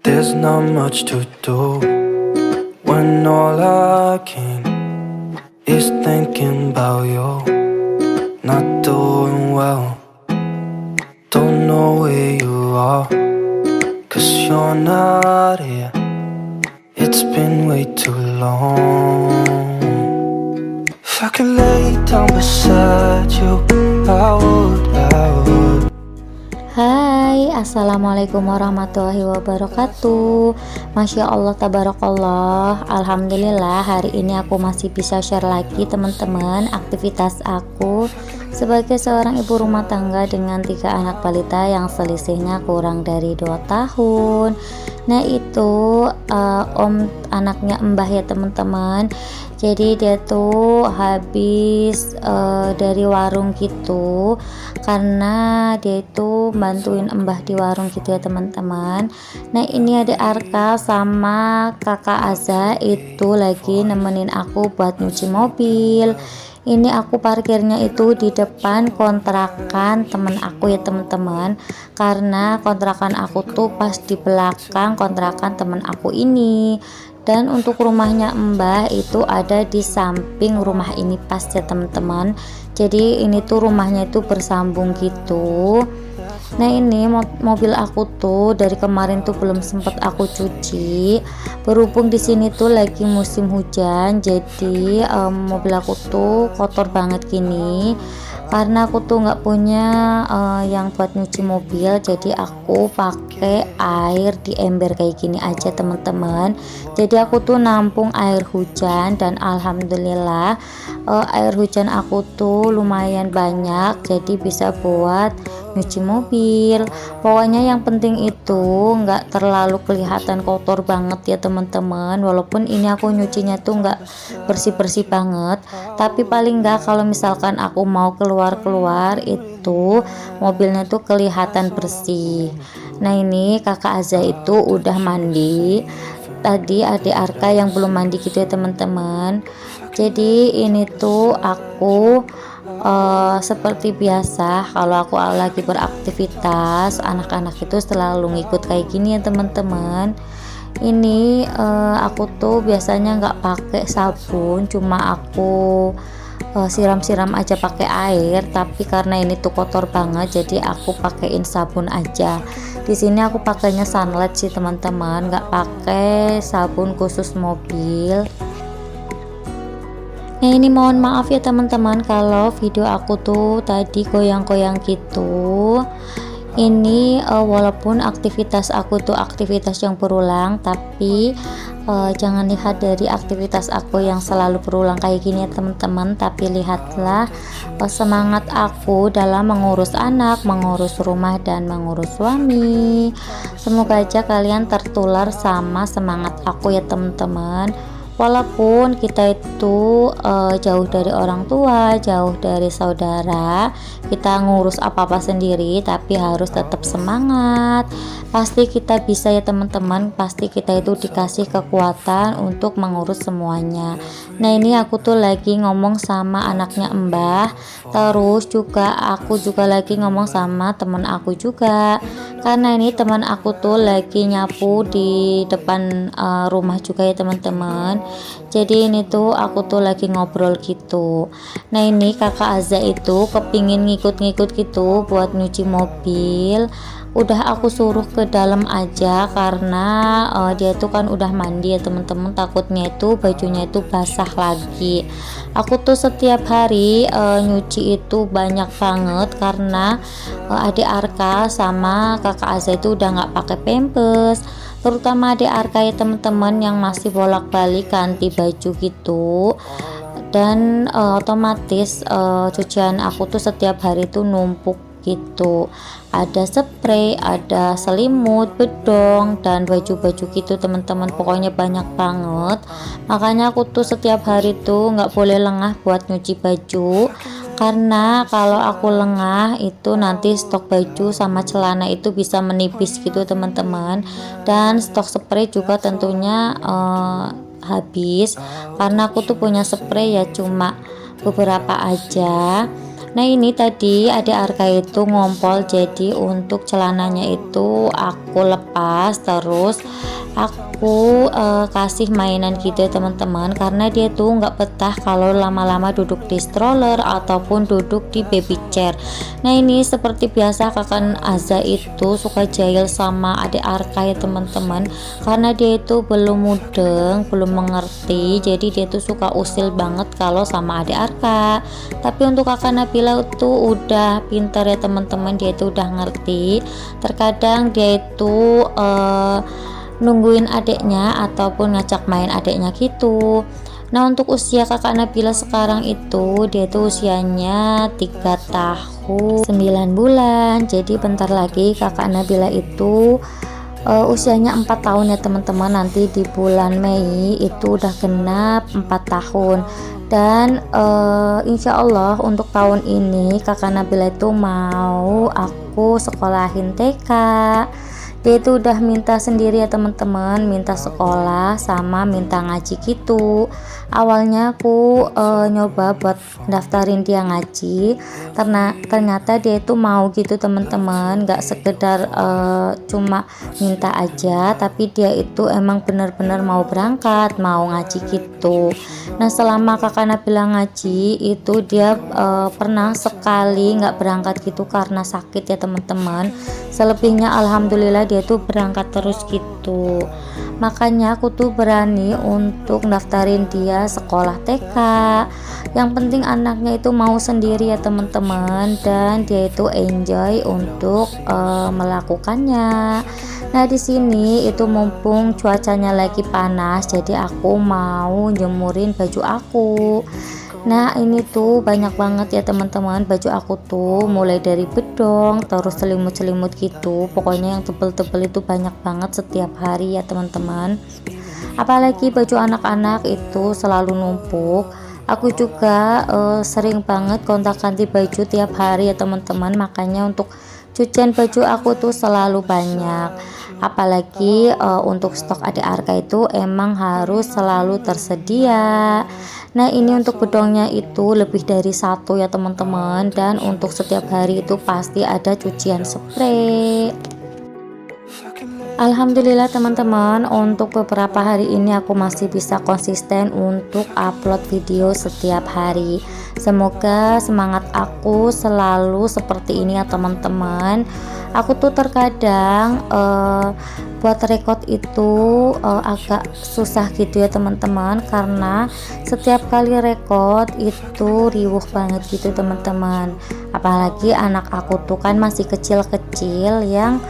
There's not much to do when all I can is thinking about you. Not doing well, don't know where you are, 'cause you're not here. It's been way too long. If I could lay down beside you, I would. Hai, assalamualaikum warahmatullahi wabarakatuh. Masya Allah, tabarakallah. Alhamdulillah, hari ini aku masih bisa share lagi teman-teman aktivitas aku sebagai seorang ibu rumah tangga dengan 3 anak balita yang selisihnya kurang dari 2 tahun. Nah itu anaknya Mbah ya teman-teman. Jadi dia tuh habis dari warung gitu, karena dia itu bantuin Mbah di warung gitu ya teman-teman. Nah ini ada Arka sama kakak Aza itu lagi nemenin aku buat nyuci mobil. Ini aku parkirnya itu di depan kontrakan temen aku ya teman-teman, karena kontrakan aku tuh pas di belakang kontrakan temen aku ini. Dan untuk rumahnya Mbah itu ada di samping rumah ini pas ya teman-teman. Jadi ini tuh rumahnya itu bersambung gitu. Nah ini mobil aku tuh dari kemarin tuh belum sempet aku cuci. Berhubung di sini tuh lagi musim hujan, jadi mobil aku tuh kotor banget gini. Karena aku tuh nggak punya yang buat nyuci mobil, jadi aku pakai air di ember kayak gini aja teman-teman. Jadi aku tuh nampung air hujan dan alhamdulillah air hujan aku tuh lumayan banyak, jadi bisa buat nyuci mobil. Pokoknya yang penting itu nggak terlalu kelihatan kotor banget ya teman-teman. Walaupun ini aku nyucinya tuh nggak bersih-bersih banget, tapi paling nggak kalau misalkan aku mau keluar itu mobilnya tuh kelihatan bersih. Nah ini kakak Aza itu udah mandi. Tadi adik Arka yang belum mandi gitu ya teman-teman. Jadi ini tuh aku seperti biasa kalau aku lagi beraktivitas, anak-anak itu selalu ngikut kayak gini ya teman-teman. Ini aku tuh biasanya nggak pakai sabun, cuma aku siram-siram aja pakai air, tapi karena ini tuh kotor banget jadi aku pakein sabun aja. Di sini aku pakainya Sunlight sih teman-teman, nggak pakai sabun khusus mobil. Nah ini mohon maaf ya teman-teman kalau video aku tuh tadi goyang-goyang gitu. Ini walaupun aktivitas aku tuh aktivitas yang berulang, tapi jangan lihat dari aktivitas aku yang selalu berulang kayak gini ya teman-teman, tapi lihatlah semangat aku dalam mengurus anak, mengurus rumah dan mengurus suami. Semoga aja kalian tertular sama semangat aku ya teman-teman. Walaupun kita itu jauh dari orang tua, jauh dari saudara, kita ngurus apa-apa sendiri, tapi harus tetap semangat. Pasti kita bisa ya teman-teman, pasti kita itu dikasih kekuatan untuk mengurus semuanya. Nah ini aku tuh lagi ngomong sama anaknya Mbah, terus juga aku juga lagi ngomong sama temen aku juga, karena ini teman aku tuh lagi nyapu di depan rumah juga ya teman-teman. Jadi ini tuh aku tuh lagi ngobrol gitu. Nah ini kakak Aza itu kepingin ngikut-ngikut gitu buat nyuci mobil. Udah aku suruh ke dalam aja karena dia tuh kan udah mandi ya teman-teman, takutnya itu bajunya itu basah lagi. Aku tuh setiap hari nyuci itu banyak banget karena adik Arka sama kakak Aza itu udah nggak pakai pampers, terutama adik Arka ya teman-teman yang masih bolak-balik ganti baju gitu. Dan otomatis cucian aku tuh setiap hari tuh numpuk gitu, ada spray, ada selimut, bedong, dan baju-baju gitu teman-teman. Pokoknya banyak banget, makanya aku tuh setiap hari tuh nggak boleh lengah buat nyuci baju, karena kalau aku lengah itu nanti stok baju sama celana itu bisa menipis gitu teman-teman. Dan stok spray juga tentunya habis, karena aku tuh punya spray ya cuma beberapa aja. Nah ini tadi adik Arka itu ngompol, jadi untuk celananya itu aku lepas, terus aku kasih mainan gitu ya teman-teman, karena dia tuh nggak betah kalau lama-lama duduk di stroller ataupun duduk di baby chair. Nah ini seperti biasa kakak Azza itu suka jahil sama adik Arka ya teman-teman, karena dia itu belum mudeng, belum mengerti, jadi dia tuh suka usil banget kalau sama adik Arka. Tapi untuk kakak Nabila itu udah pintar ya teman-teman, dia itu udah ngerti. Terkadang dia itu nungguin adiknya ataupun ngajak main adiknya gitu. Nah untuk usia kakak Nabila sekarang itu dia tuh usianya 3 tahun 9 bulan, jadi bentar lagi kakak Nabila itu usianya 4 tahun ya teman-teman. Nanti di bulan Mei itu udah genap 4 tahun. Dan insya Allah untuk tahun ini kakak Nabila itu mau aku sekolahin TK. Dia itu udah minta sendiri ya teman-teman, minta sekolah sama minta ngaji gitu. Awalnya aku nyoba buat daftarin dia ngaji, karena ternyata dia itu mau gitu teman-teman, gak sekedar cuma minta aja, tapi dia itu emang benar-benar mau berangkat, mau ngaji gitu. Nah selama kakak Nabila ngaji itu dia pernah sekali nggak berangkat gitu karena sakit ya teman-teman. Selebihnya alhamdulillah dia tuh berangkat terus gitu. Makanya aku tuh berani untuk daftarin dia sekolah TK. Yang penting anaknya itu mau sendiri ya teman-teman, dan dia itu enjoy untuk melakukannya. Nah di sini itu mumpung cuacanya lagi panas, jadi aku mau jemurin baju aku. Nah ini tuh banyak banget ya teman-teman baju aku tuh, mulai dari bedong terus selimut-selimut gitu, pokoknya yang tebel-tebel itu banyak banget setiap hari ya teman-teman. Apalagi baju anak-anak itu selalu numpuk. Aku juga sering banget gonta-ganti baju tiap hari ya teman-teman, makanya untuk cucian baju aku tuh selalu banyak. Apalagi untuk stok adik Arka itu emang harus selalu tersedia. Nah ini untuk bedongnya itu lebih dari satu ya teman-teman, dan untuk setiap hari itu pasti ada cucian spray. Alhamdulillah teman-teman, untuk beberapa hari ini aku masih bisa konsisten untuk upload video setiap hari. Semoga semangat aku selalu seperti ini ya teman-teman. Aku tuh terkadang buat record itu agak susah gitu ya teman-teman, karena setiap kali record itu riuh banget gitu teman-teman. Apalagi anak aku tuh kan masih kecil-kecil, yang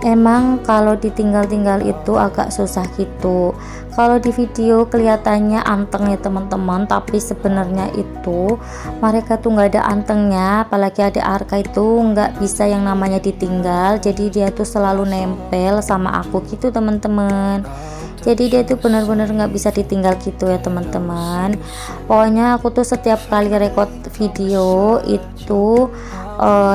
emang kalau ditinggal-tinggal itu agak susah gitu. Kalau di video kelihatannya anteng ya teman-teman, tapi sebenarnya itu mereka tuh nggak ada antengnya. Apalagi adik Arka itu nggak bisa yang namanya ditinggal, jadi dia tuh selalu nempel sama aku gitu teman-teman. Jadi dia tuh benar-benar nggak bisa ditinggal gitu ya teman-teman. Pokoknya aku tuh setiap kali record video itu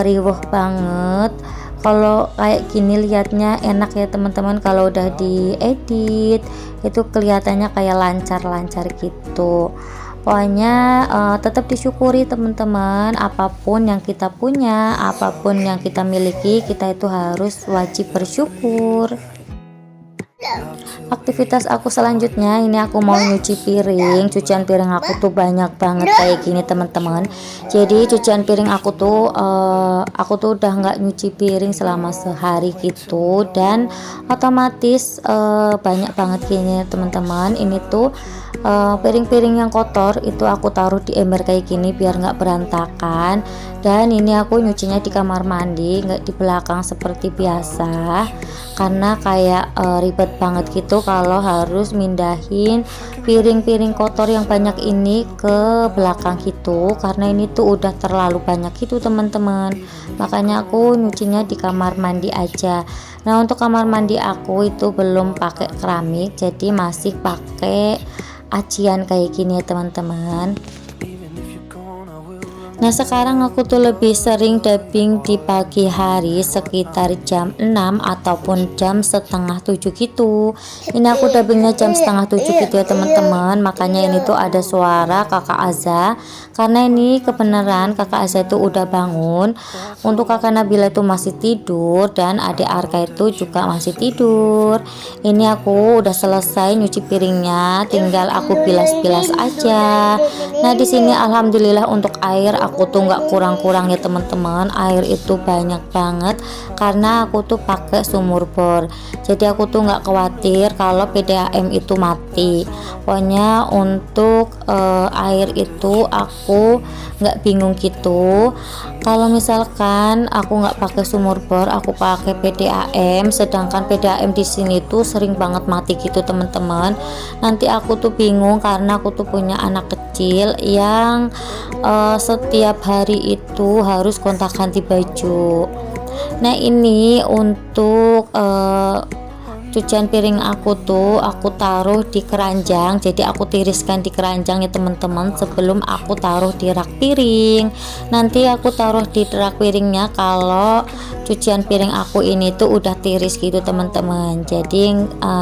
riuh banget. Kalau kayak gini lihatnya enak ya teman-teman, kalau udah diedit itu kelihatannya kayak lancar-lancar gitu. Pokoknya tetap disyukuri teman-teman, apapun yang kita punya, apapun yang kita miliki, kita itu harus wajib bersyukur. Aktivitas aku selanjutnya ini aku mau nyuci piring. Cucian piring aku tuh banyak banget kayak gini teman-teman. Jadi cucian piring aku tuh udah nggak nyuci piring selama sehari gitu, dan otomatis banyak banget gini teman-teman. Ini tuh piring-piring yang kotor itu aku taruh di ember kayak gini biar nggak berantakan. Dan ini aku nyucinya di kamar mandi, nggak di belakang seperti biasa, karena kayak ribet banget gitu kalau harus mindahin piring-piring kotor yang banyak ini ke belakang gitu, karena ini tuh udah terlalu banyak gitu teman-teman. Makanya aku nyucinya di kamar mandi aja. Nah untuk kamar mandi aku itu belum pakai keramik, jadi masih pakai acian kayak gini ya teman-teman. Nah sekarang aku tuh lebih sering dubbing di pagi hari sekitar jam 6 ataupun jam setengah 7 gitu. Ini aku dubbingnya jam setengah 7 gitu ya teman-teman. Makanya ini tuh ada suara kakak Aza, karena ini kebenaran kakak Aza itu udah bangun. Untuk kakak Nabila itu masih tidur dan adik Arka itu juga masih tidur. Ini aku udah selesai nyuci piringnya, tinggal aku bilas-bilas aja. Nah di sini alhamdulillah untuk air aku tuh nggak kurang-kurang ya teman-teman. Air itu banyak banget karena aku tuh pakai sumur bor, jadi aku tuh nggak khawatir kalau PDAM itu mati. Pokoknya untuk air itu aku nggak bingung gitu. Kalau misalkan aku nggak pakai sumur bor, aku pakai PDAM, sedangkan PDAM di sini tuh sering banget mati gitu teman-teman. Nanti aku tuh bingung karena aku tuh punya anak kecil yang setiap hari itu harus gonta-ganti baju. Nah ini untuk cucian piring aku tuh aku taruh di keranjang, jadi aku tiriskan di keranjang ya teman-teman sebelum aku taruh di rak piring. Nanti aku taruh di rak piringnya kalau cucian piring aku ini tuh udah tiris gitu teman-teman. Jadi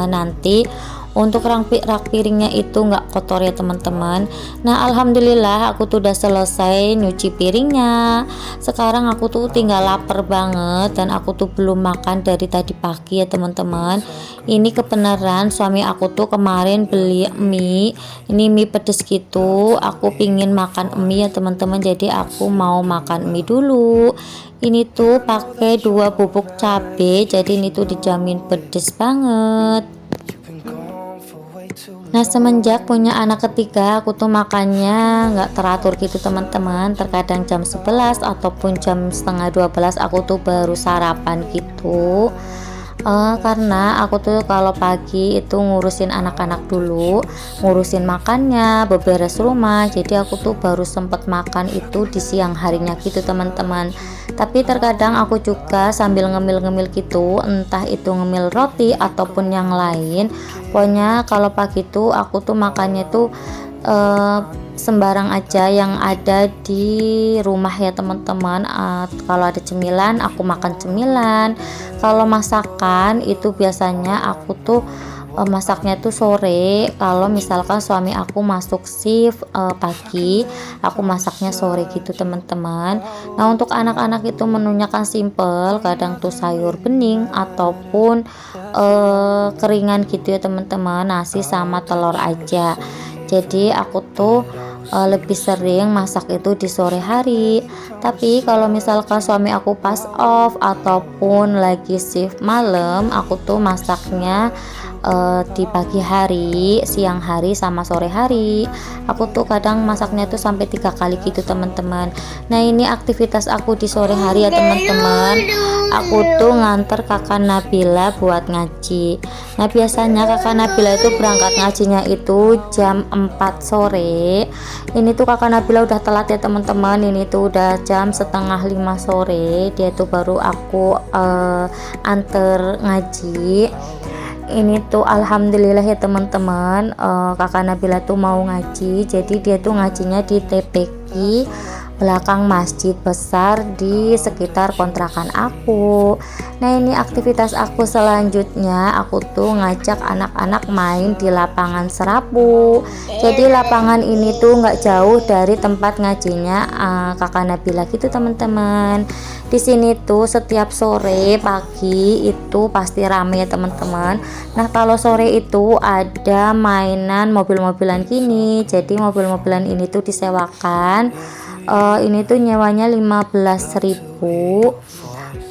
nanti untuk rak piringnya itu nggak kotor ya teman-teman. Nah alhamdulillah aku tuh udah selesai nyuci piringnya. Sekarang aku tuh tinggal lapar banget dan aku tuh belum makan dari tadi pagi ya teman-teman. Ini kebenaran suami aku tuh kemarin beli mie, ini mie pedes gitu. Aku pingin makan mie ya teman-teman, jadi aku mau makan mie dulu. Ini tuh pakai 2 bubuk cabe, jadi ini tuh dijamin pedes banget. Nah semenjak punya anak ketiga aku tuh makannya nggak teratur gitu teman-teman. Terkadang jam 11 ataupun jam setengah 12 aku tuh baru sarapan gitu. Karena aku tuh kalau pagi itu ngurusin anak-anak dulu, ngurusin makannya, beberes rumah, jadi aku tuh baru sempet makan itu di siang harinya gitu teman-teman. Tapi terkadang aku juga sambil ngemil-ngemil gitu, entah itu ngemil roti ataupun yang lain. Pokoknya kalau pagi tuh aku tuh makannya tuh sembarang aja yang ada di rumah ya teman-teman. Kalau ada cemilan aku makan cemilan. Kalau masakan itu biasanya aku tuh masaknya tuh sore. Kalau misalkan suami aku masuk shift pagi, aku masaknya sore gitu teman-teman. Nah untuk anak-anak itu menunya kan simple, kadang tuh sayur bening ataupun keringan gitu ya teman-teman, nasi sama telur aja. Jadi aku tuh lebih sering masak itu di sore hari. Tapi kalau misalkan suami aku pas off ataupun lagi shift malam, aku tuh masaknya di pagi hari, siang hari sama sore hari. Aku tuh kadang masaknya tuh sampai 3 kali gitu teman-teman. Nah ini aktivitas aku di sore hari ya teman-teman. Aku tuh nganter kakak Nabila buat ngaji. Nah biasanya kakak Nabila itu berangkat ngajinya itu jam 4 sore. Ini tuh kakak Nabila udah telat ya teman-teman. Ini tuh udah jam setengah 5 sore, dia tuh baru aku anter ngaji. Ini tuh alhamdulillah ya teman-teman, kakak Nabila tuh mau ngaji, jadi dia tuh ngajinya di TPQ belakang masjid besar di sekitar kontrakan aku. Nah ini aktivitas aku selanjutnya, aku tuh ngajak anak-anak main di lapangan Serapu. Jadi lapangan ini tuh nggak jauh dari tempat ngajinya kakak Nabila gitu teman-teman. Di sini tuh setiap sore pagi itu pasti rame ya teman-teman. Nah kalau sore itu ada mainan mobil-mobilan gini, jadi mobil-mobilan ini tuh disewakan. Ini tuh nyewanya 15.000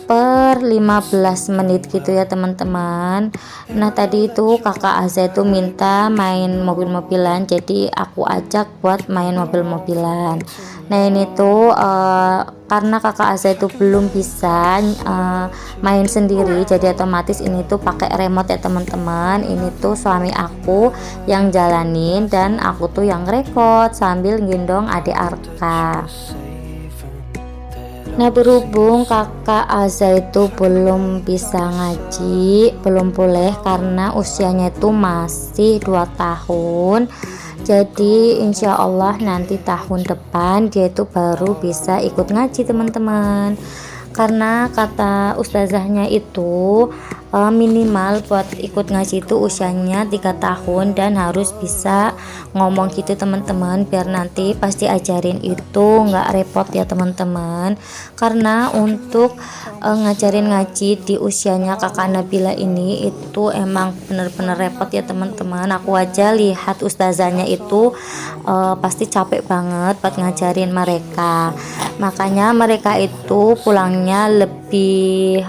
per 15 menit gitu ya teman-teman. Nah tadi itu kakak Aza itu minta main mobil-mobilan, jadi aku ajak buat main mobil-mobilan. Nah ini tuh karena kakak Aza itu belum bisa main sendiri, jadi otomatis ini tuh pakai remote ya teman-teman. Ini tuh suami aku yang jalanin dan aku tuh yang rekod sambil gendong adik Arka. Nah berhubung kakak Aza itu belum bisa ngaji, belum boleh karena usianya itu masih 2 tahun. Jadi insya Allah nanti tahun depan dia itu baru bisa ikut ngaji teman-teman. Karena kata ustazahnya itu minimal buat ikut ngaji itu usianya 3 tahun dan harus bisa ngomong gitu teman-teman, biar nanti pas diajarin itu nggak repot ya teman-teman. Karena untuk ngajarin ngaji di usianya kakak Nabila ini itu emang bener-bener repot ya teman-teman. Aku aja lihat ustazahnya itu pasti capek banget buat ngajarin mereka, makanya mereka itu pulangnya lebih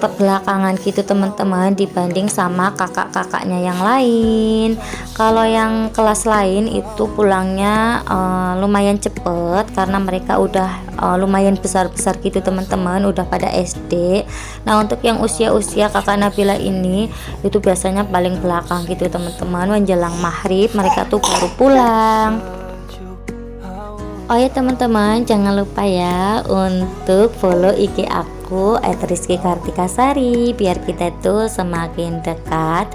terbelakangan gitu teman-teman dibanding sama kakak-kakaknya yang lain. Kalau yang kelas lain itu pulangnya lumayan cepet karena mereka udah lumayan besar-besar gitu teman-teman, udah pada SD. Nah untuk yang usia-usia kakak Nabila ini itu biasanya paling belakang gitu teman-teman, menjelang maghrib mereka tuh baru pulang. Oh ya teman-teman, jangan lupa ya untuk follow IG aku @rizky_kartikasari biar kita tuh semakin dekat.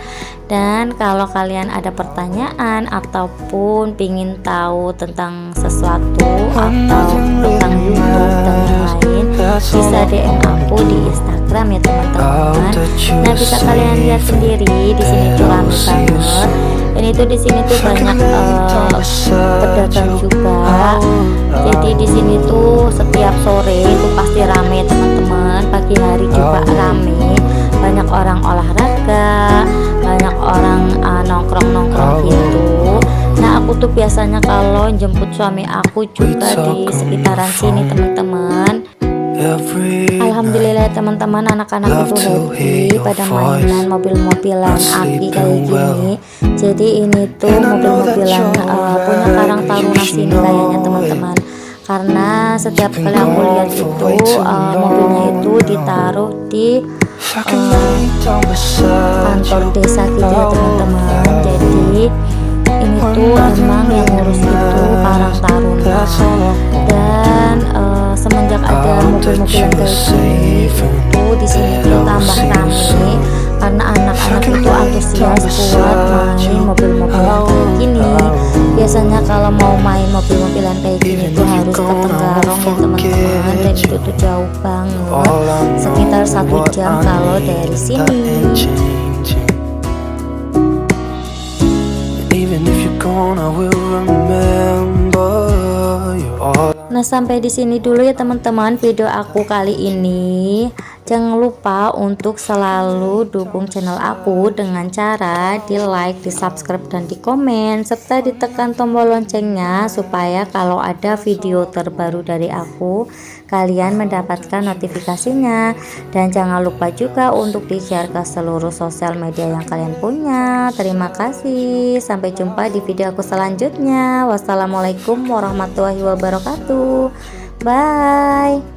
Dan kalau kalian ada pertanyaan ataupun pingin tahu tentang sesuatu atau tentang YouTube dan lain, bisa DM aku di Instagram ya teman-teman. Nah bisa kalian lihat sendiri di sini tuh rame banget. Dan itu di sini tuh banyak pedagang juga. Jadi di sini tuh setiap sore itu pasti rame teman-teman. Pagi hari juga rame. Banyak orang olahraga, banyak orang nongkrong-nongkrong gitu. Nah aku tuh biasanya kalau jemput suami aku juga di sekitaran sini teman-teman. Alhamdulillah teman-teman, anak-anak itu happy pada mainan mobil-mobilan aki kayak gini. Jadi ini tuh mobil-mobilan punya Karang Taruna sini kayaknya teman-teman. Karena setiap kali aku lihat itu mobilnya itu ditaruh di kantor desa gitu ya teman-teman. Jadi ini tuh emang yang ngurus itu Karang Taruna. Dan semenjak ada mobil-mobilan kayak gini itu di sini tuh tambah ramai karena anak-anak itu antusias buat main mobil-mobilan kayak gini. Biasanya kalau mau main mobil-mobilan kayak gini tuh harus ke Tenggarong ya teman-teman, dan itu tuh jauh banget, sekitar 1 jam kalau dari sini. Nah sampai di sini dulu ya teman-teman video aku kali ini. Jangan lupa untuk selalu dukung channel aku dengan cara di like, di subscribe, dan di komen, serta ditekan tombol loncengnya supaya kalau ada video terbaru dari aku kalian mendapatkan notifikasinya. Dan jangan lupa juga untuk di share ke seluruh sosial media yang kalian punya. Terima kasih, sampai jumpa di video aku selanjutnya. Wassalamualaikum warahmatullahi wabarakatuh. Bye.